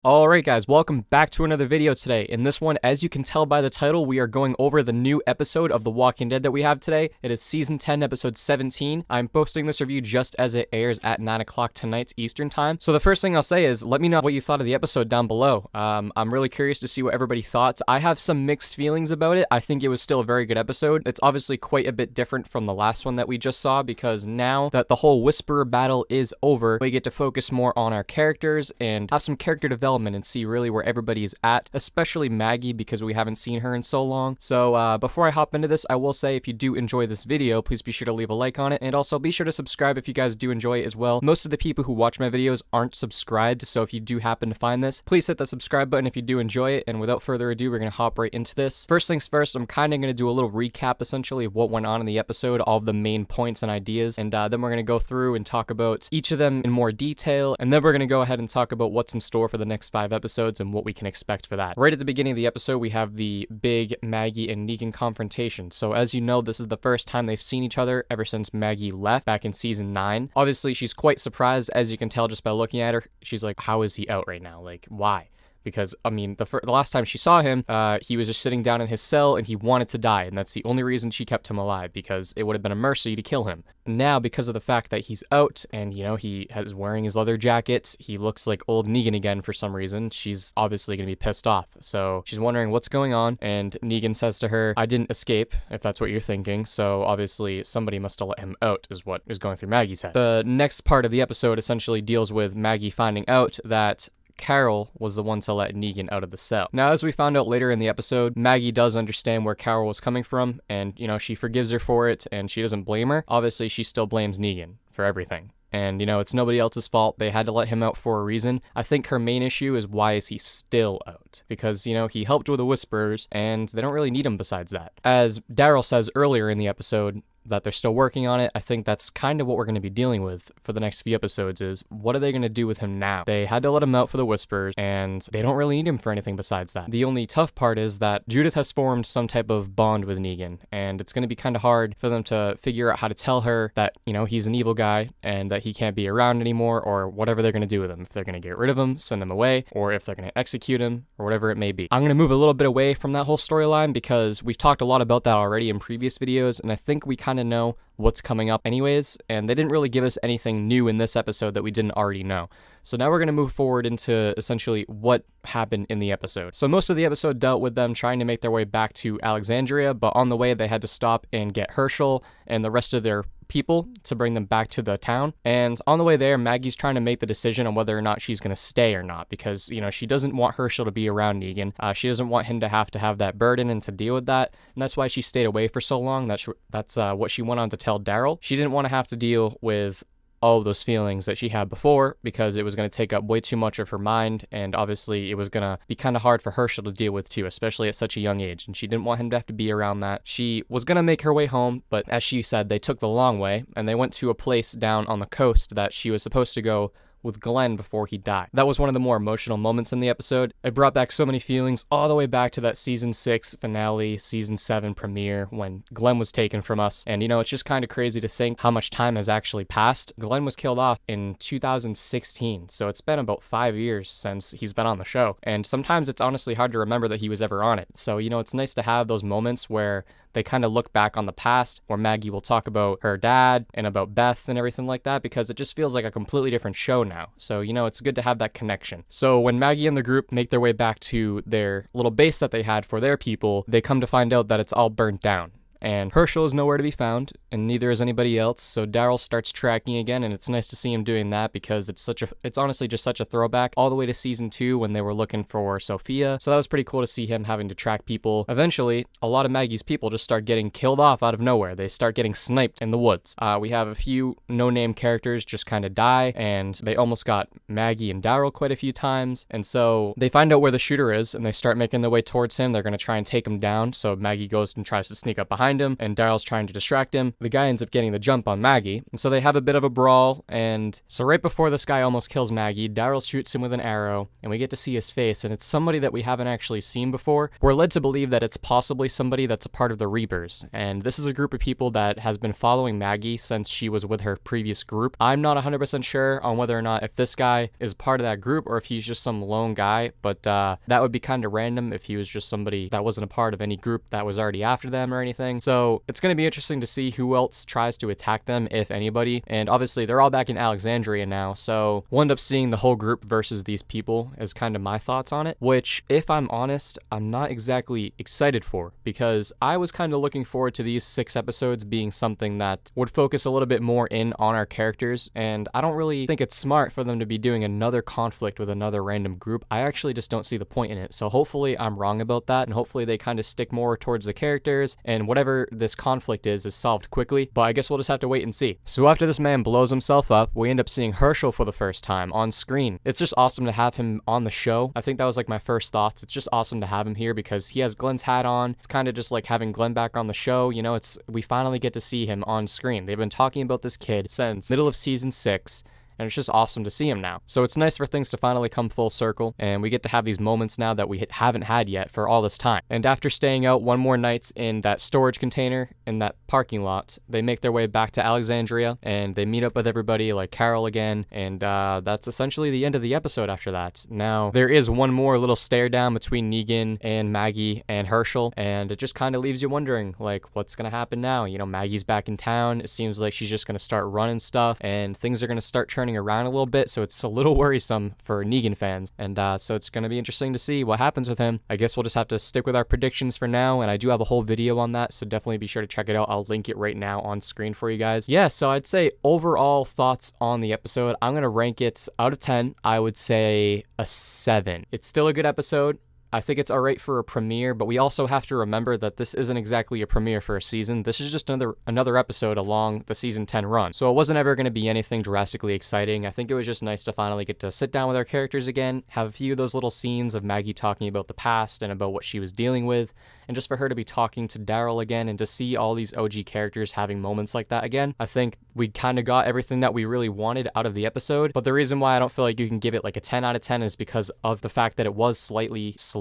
Alright guys, welcome back to another video today. In this one, as you can tell by the title, we are going over the new episode of The Walking Dead that we have today. It is Season 10, Episode 17. I'm posting this review just as it airs at 9 o'clock tonight Eastern Time. So the first thing I'll say is, let me know what you thought of the episode down below. I'm really curious to see what everybody thought. I have some mixed feelings about it. I think it was still a very good episode. It's obviously quite a bit different from the last one that we just saw, because now that the whole Whisperer battle is over, we get to focus more on our characters and have some character development and see really where everybody is at, especially Maggie, because we haven't seen her in so long. So before I hop into this, I will say if you do enjoy this video, please be sure to leave a like on it, and also be sure to subscribe if you guys do enjoy it as well. Most of the people who watch my videos aren't subscribed, so if you do happen to find this, please hit that subscribe button if you do enjoy it. And without further ado, we're going to hop right into this. First things first, I'm kind of going to do a little recap essentially of what went on in the episode, all of the main points and ideas, and then we're going to go through and talk about each of them in more detail, and then we're going to go ahead and talk about what's in store for the next 5 episodes and what we can expect for that. Right at the beginning of the episode, we have the big Maggie and Negan confrontation. So as you know, this is the first time they've seen each other ever since Maggie left back in season 9. Obviously, she's quite surprised, as you can tell just by looking at her. She's like, how is he out right now? Like, why? Because, I mean, the last time she saw him, he was just sitting down in his cell and he wanted to die. And that's the only reason she kept him alive, because it would have been a mercy to kill him. Now, because of the fact that he's out and, you know, he is wearing his leather jacket, he looks like old Negan again for some reason, she's obviously going to be pissed off. So she's wondering what's going on. And Negan says to her, I didn't escape, if that's what you're thinking. So obviously somebody must have let him out, is what is going through Maggie's head. The next part of the episode essentially deals with Maggie finding out that Carol was the one to let Negan out of the cell. Now, as we found out later in the episode, Maggie does understand where Carol was coming from, and, you know, she forgives her for it, and she doesn't blame her. Obviously, she still blames Negan for everything. And, you know, it's nobody else's fault. They had to let him out for a reason. I think her main issue is, why is he still out? Because, you know, he helped with the Whisperers, and they don't really need him besides that. As Daryl says earlier in the episode, that they're still working on it. I think that's kind of what we're going to be dealing with for the next few episodes, is what are they going to do with him now? They had to let him out for the Whisperers, and they don't really need him for anything besides that. The only tough part is that Judith has formed some type of bond with Negan, and it's going to be kind of hard for them to figure out how to tell her that, you know, he's an evil guy and that he can't be around anymore, or whatever they're going to do with him. If they're going to get rid of him, send him away, or if they're going to execute him, or whatever it may be. I'm going to move a little bit away from that whole storyline, because we've talked a lot about that already in previous videos, and I think we kind of know what's coming up anyways, and they didn't really give us anything new in this episode that we didn't already know. So now we're going to move forward into essentially what happened in the episode. So most of the episode dealt with them trying to make their way back to Alexandria, but on the way they had to stop and get Herschel and the rest of their people to bring them back to the town. And on the way there, Maggie's trying to make the decision on whether or not she's going to stay or not, because, you know, she doesn't want Herschel to be around Negan. She doesn't want him to have that burden and to deal with that, and that's why she stayed away for so long. That's what she went on to tell Daryl. She didn't want to have to deal with all of those feelings that she had before, because it was going to take up way too much of her mind, and obviously it was going to be kind of hard for Herschel to deal with too, especially at such a young age, and she didn't want him to have to be around that. She was going to make her way home, but as she said, they took the long way, and they went to a place down on the coast that she was supposed to go with Glenn before he died. That was one of the more emotional moments in the episode. It brought back so many feelings, all the way back to that season 6 finale, season 7 premiere, when Glenn was taken from us. And, you know, it's just kind of crazy to think how much time has actually passed. Glenn was killed off in 2016, so it's been about 5 years since he's been on the show. And sometimes it's honestly hard to remember that he was ever on it. So, you know, it's nice to have those moments where they kind of look back on the past, where Maggie will talk about her dad and about Beth and everything like that, because it just feels like a completely different show now. So, you know, it's good to have that connection. So when Maggie and the group make their way back to their little base that they had for their people, they come to find out that it's all burnt down. And Herschel is nowhere to be found, and neither is anybody else, so Daryl starts tracking again, and it's nice to see him doing that, because it's honestly just such a throwback all the way to season 2 when they were looking for Sophia. So that was pretty cool to see him having to track people. Eventually, a lot of Maggie's people just start getting killed off out of nowhere. They start getting sniped in the woods. We have a few no-name characters just kind of die, and they almost got Maggie and Daryl quite a few times, and so they find out where the shooter is, and they start making their way towards him. They're going to try and take him down, so Maggie goes and tries to sneak up behind behind him, and Daryl's trying to distract him. The guy ends up getting the jump on Maggie, and so they have a bit of a brawl, and so right before this guy almost kills Maggie, Daryl shoots him with an arrow, and we get to see his face, and it's somebody that we haven't actually seen before. We're led to believe that it's possibly somebody that's a part of the Reapers, and this is a group of people that has been following Maggie since she was with her previous group. I'm not 100% sure on whether or not if this guy is part of that group or if he's just some lone guy, but that would be kind of random if he was just somebody that wasn't a part of any group that was already after them or anything. So it's going to be interesting to see who else tries to attack them, if anybody, and obviously they're all back in Alexandria now, so we'll end up seeing the whole group versus these people is kind of my thoughts on it, which, if I'm honest, I'm not exactly excited for, because I was kind of looking forward to these 6 episodes being something that would focus a little bit more in on our characters, and I don't really think it's smart for them to be doing another conflict with another random group. I actually just don't see the point in it, so hopefully I'm wrong about that, and hopefully they kind of stick more towards the characters, and whatever this conflict is solved quickly, but I guess we'll just have to wait and see. So after this man blows himself up, we end up seeing Herschel for the first time on screen. It's just awesome to have him on the show. I think that was like my first thoughts. It's just awesome to have him here because he has Glenn's hat on. It's kind of just like having Glenn back on the show. You know, we finally get to see him on screen. They've been talking about this kid since middle of season 6. And it's just awesome to see him now. So it's nice for things to finally come full circle, and we get to have these moments now that we haven't had yet for all this time. And after staying out one more night in that storage container in that parking lot, they make their way back to Alexandria, and they meet up with everybody like Carol again, and that's essentially the end of the episode after that. Now, there is one more little stare down between Negan and Maggie and Herschel, and it just kind of leaves you wondering, like, what's going to happen now? You know, Maggie's back in town. It seems like she's just going to start running stuff, and things are going to start turning around a little bit, so it's a little worrisome for Negan fans, and so it's going to be interesting to see what happens with him. I guess we'll just have to stick with our predictions for now, and I do have a whole video on that, so definitely be sure to check it out. I'll link it right now on screen for you guys. Yeah, so I'd say overall thoughts on the episode, I'm going to rank it out of 10. I would say a 7. It's still a good episode. I think it's alright for a premiere, but we also have to remember that this isn't exactly a premiere for a season. This is just another episode along the season 10 run. So it wasn't ever going to be anything drastically exciting. I think it was just nice to finally get to sit down with our characters again, have a few of those little scenes of Maggie talking about the past and about what she was dealing with, and just for her to be talking to Daryl again and to see all these OG characters having moments like that again. I think we kind of got everything that we really wanted out of the episode, but the reason why I don't feel like you can give it like a 10 out of 10 is because of the fact that it was slightly slow.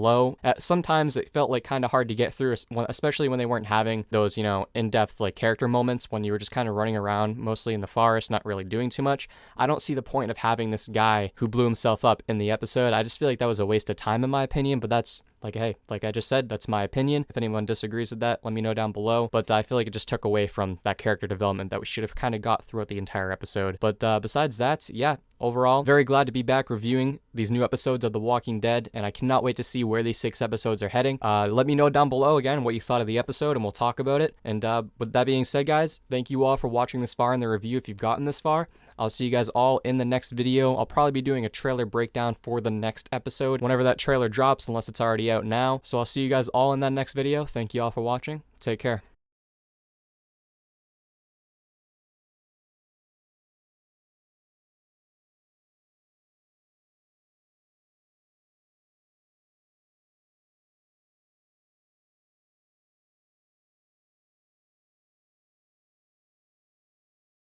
Sometimes it felt like kind of hard to get through, especially when they weren't having those, you know, in-depth like character moments when you were just kind of running around mostly in the forest, not really doing too much. I don't see the point of having this guy who blew himself up in the episode. I just feel like that was a waste of time in my opinion, but that's like, hey, like I just said, that's my opinion. If anyone disagrees with that, let me know down below. But I feel like it just took away from that character development that we should have kind of got throughout the entire episode. But besides that, yeah, overall, very glad to be back reviewing these new episodes of The Walking Dead, and I cannot wait to see where these 6 episodes are heading. Let me know down below again what you thought of the episode, and we'll talk about it. And with that being said, guys, thank you all for watching this far in the review if you've gotten this far. I'll see you guys all in the next video. I'll probably be doing a trailer breakdown for the next episode whenever that trailer drops, unless it's already out now. So I'll see you guys all in that next video. Thank you all for watching. Take care.